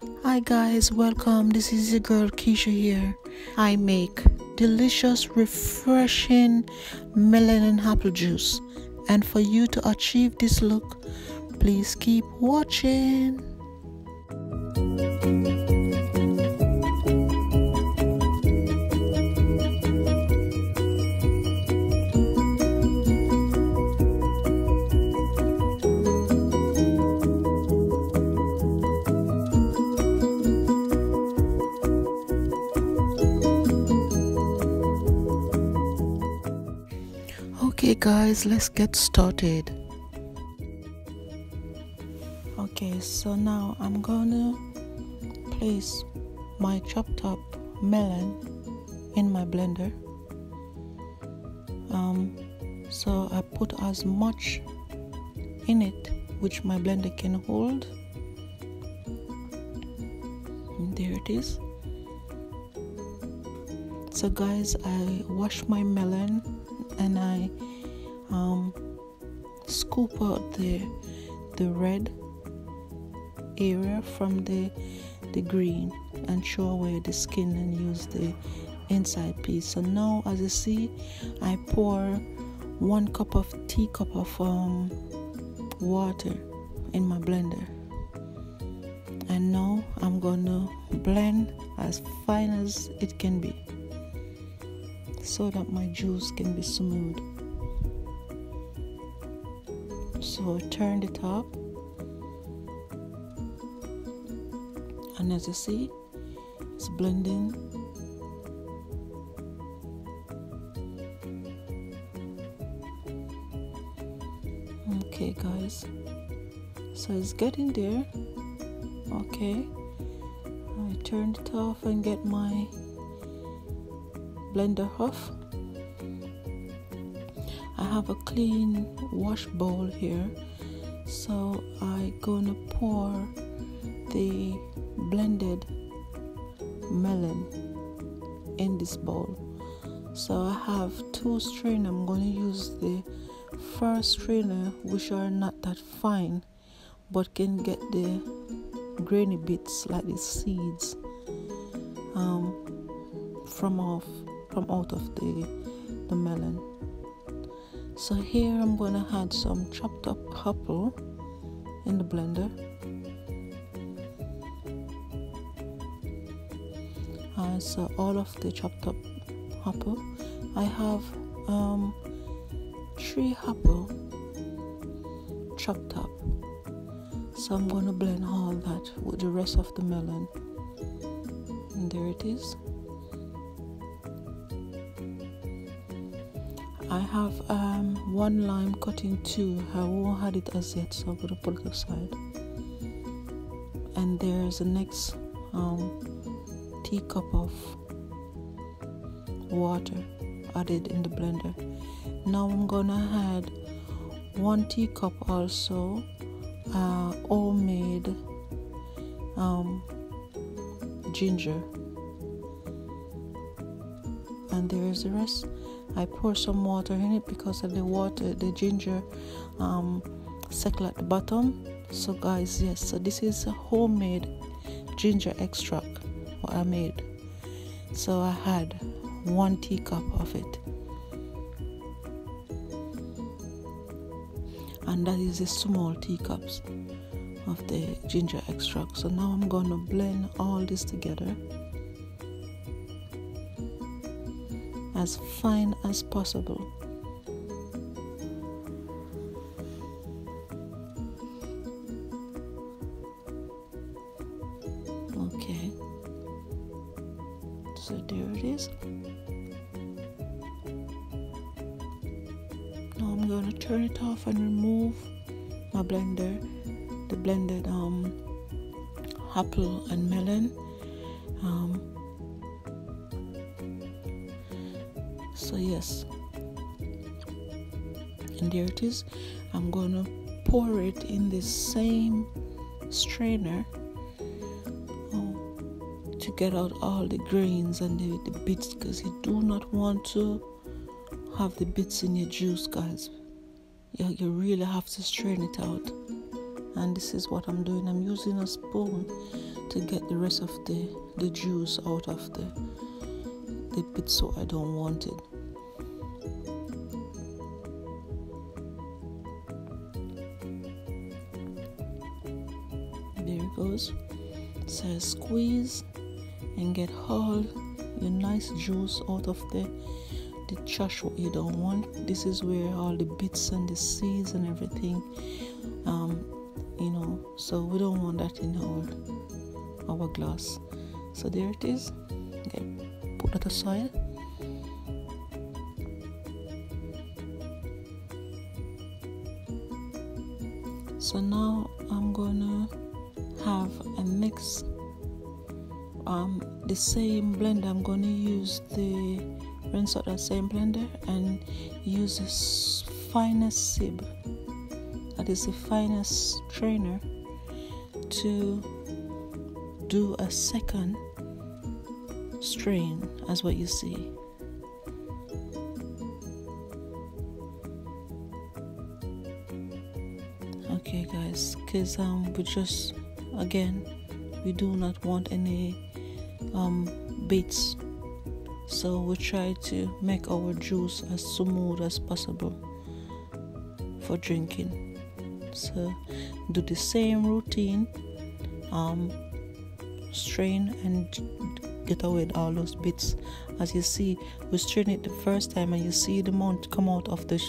Hi guys, welcome. This is your girl Keisha here. I make delicious, refreshing melon and apple juice. And for you to achieve this look, please keep watching. Okay guys, let's get started. Okay, so now I'm gonna place my chopped up melon in my blender. So I put as much in it which my blender can hold. And there it is. So guys, I wash my melon and I scoop out the red area from the green and show away the skin and use the inside piece. So now, as you see, I pour 1 teacup of water in my blender, and now I'm gonna blend as fine as it can be so that my juice can be smooth. So turn it up, and as you see, it's blending. Okay guys, so it's getting there. Okay, I turned it off and get my blender off. I have a clean wash bowl here, so I gonna pour the blended melon in this bowl. So I have 2 strainers. I'm gonna use the first strainer, which are not that fine but can get the grainy bits like the seeds from out of the melon. So here I'm gonna add some chopped up apple in the blender. So all of the chopped up apple, I have 3 apple chopped up. So I'm gonna blend all that with the rest of the melon. And there it is. I have 1 lime cut in 2. I won't add it as yet, so I'm gonna put it aside. And there's the next teacup of water added in the blender. Now I'm gonna add 1 teacup also homemade ginger, and there is the rest. I pour some water in it because of the ginger settle at the bottom. So guys, yes, so this is a homemade ginger extract what I made. So I had 1 teacup of it, and that is the small teacups of the ginger extract. So now I'm gonna blend all this together as fine as possible. Okay, so there it is. Now I'm going to turn it off and remove my blender, the blended apple and melon. So yes, and there it is. I'm going to pour it in the same strainer to get out all the grains and the bits, because you do not want to have the bits in your juice, guys. You really have to strain it out. And this is what I'm doing. I'm using a spoon to get the rest of the juice out of the bits, so I don't want it. There it goes. So squeeze and get all your nice juice out of the trash what you don't want. This is where all the bits and the seeds and everything, so we don't want that in our glass. So there it is. Okay, put that aside. So now I'm gonna have a mix. The same blender, I'm gonna use the rinse out that same blender and use this finest sieve, that is the finest strainer, to do a second strain, as what you see. Okay guys, because we just, again, we do not want any bits, so we try to make our juice as smooth as possible for drinking. So do the same routine, strain and get away with all those bits. As you see, we strain it the first time and you see the amount come out of this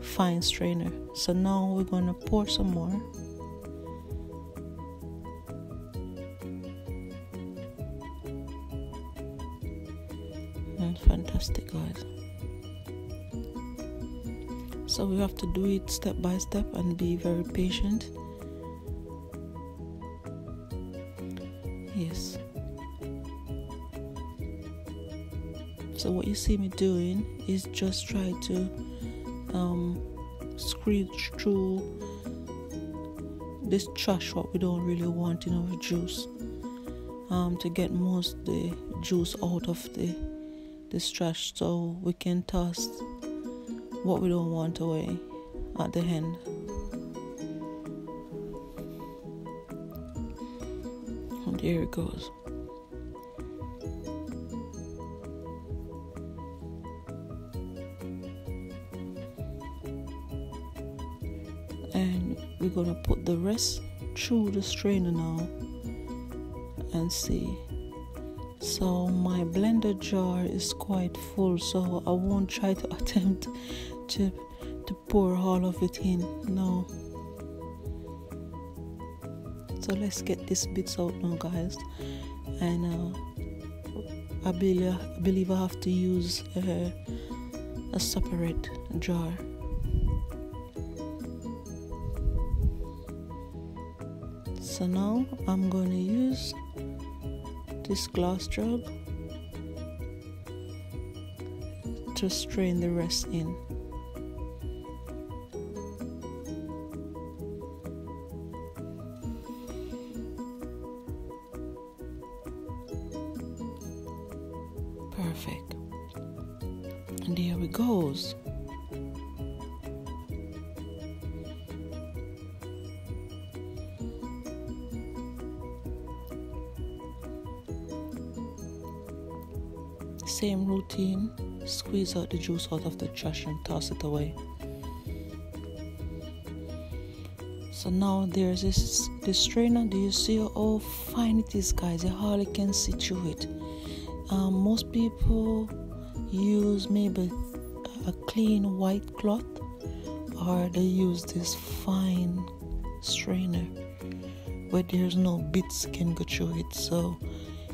fine strainer. So now we're going to pour some more. And fantastic, guys. So we have to do it step by step and be very patient. Yes. So what you see me doing is just try to squeeze through this trash what we don't really want in our juice, to get most the juice out of this trash, so we can toss what we don't want away at the end. And there it goes. And we're gonna put the rest through the strainer now and see. So my blender jar is quite full, so I won't try to attempt to pour all of it in. No. So let's get these bits out now, guys. And I believe I have to use a separate jar. So now I'm going to use this glass jug to strain the rest in. Perfect. And there it goes. Same routine, squeeze out the juice out of the trash and toss it away. So now there's this strainer. Do you see how fine it is, guys? You hardly can see through it. Most people use maybe a clean white cloth, or they use this fine strainer where there's no bits can go through it, so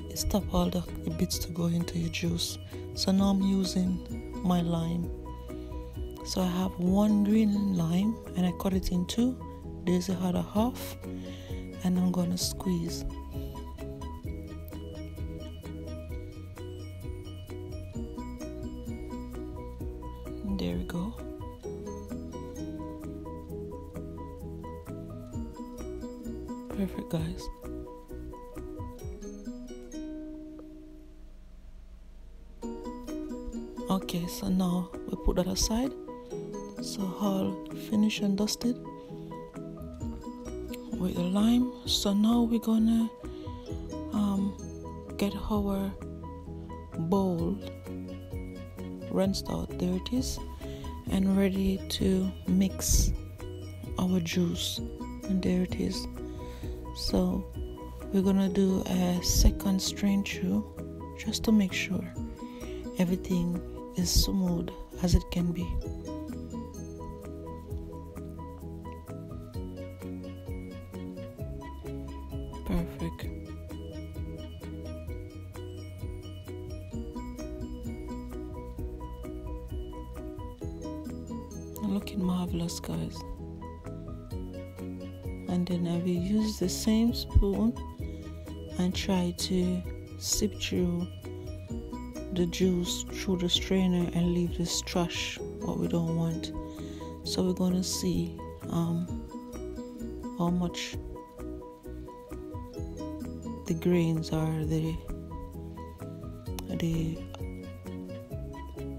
it stop all the bits to go into your juice. So now I'm using my lime. So I have one green lime and I cut it in two. There's the other half, and I'm gonna squeeze. And there we go. Perfect, guys. Okay, so now we put that aside. So all finished and dusted. with the lime. So now we're gonna get our bowl rinsed out. There it is, and ready to mix our juice. And there it is. So we're gonna do a second strain through, just to make sure everything is smooth as it can be. Perfect. Looking marvelous, guys. And then I will use the same spoon and try to sip through the juice through the strainer and leave this trash, what we don't want. So we're going to see how much the grains are, the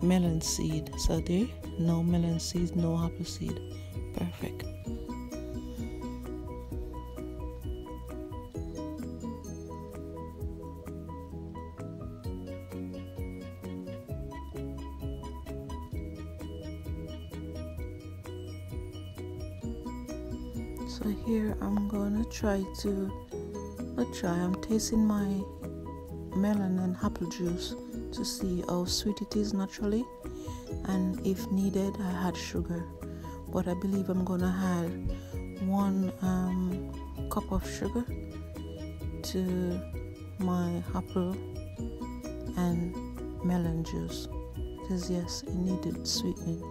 melon seed. So there, no melon seeds, no apple seed. Perfect. So here I'm gonna I'm tasting my melon and apple juice to see how sweet it is naturally, and if needed I add sugar, but I believe I'm gonna add 1 cup of sugar to my apple and melon juice, because yes, it needed sweetening.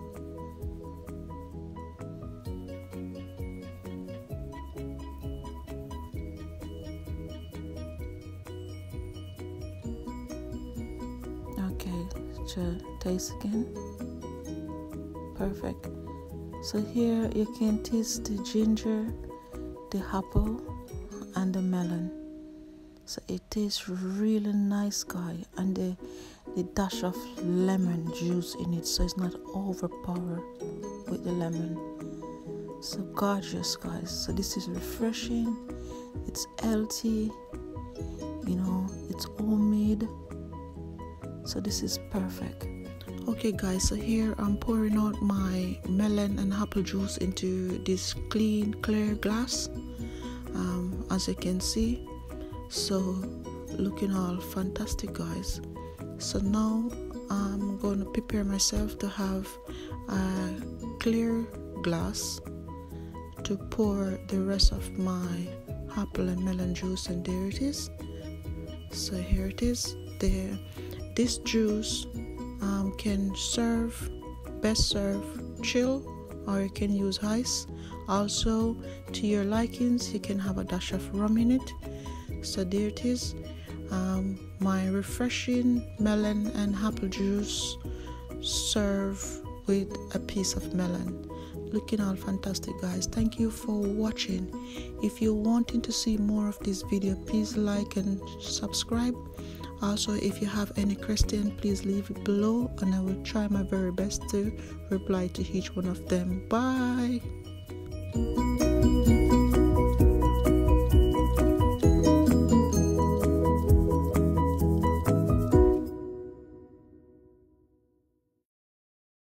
Okay, to taste again. Perfect. So here you can taste the ginger, the apple, and the melon. So it tastes really nice, guys, and the dash of lemon juice in it, so it's not overpowered with the lemon. So gorgeous, guys. So this is refreshing, it's healthy, it's homemade. So this is perfect. Okay guys, so here I'm pouring out my melon and apple juice into this clear glass, as you can see. So looking all fantastic, guys. So now I'm going to prepare myself to have a clear glass to pour the rest of my apple and melon juice, and there it is. So here it is. This juice can best serve chill, or you can use ice. Also, to your likings, you can have a dash of rum in it. So there it is, my refreshing melon and apple juice served with a piece of melon. Looking all fantastic, guys. Thank you for watching. If you're wanting to see more of this video, please like and subscribe. Also, if you have any question, please leave it below and I will try my very best to reply to each one of them. Bye.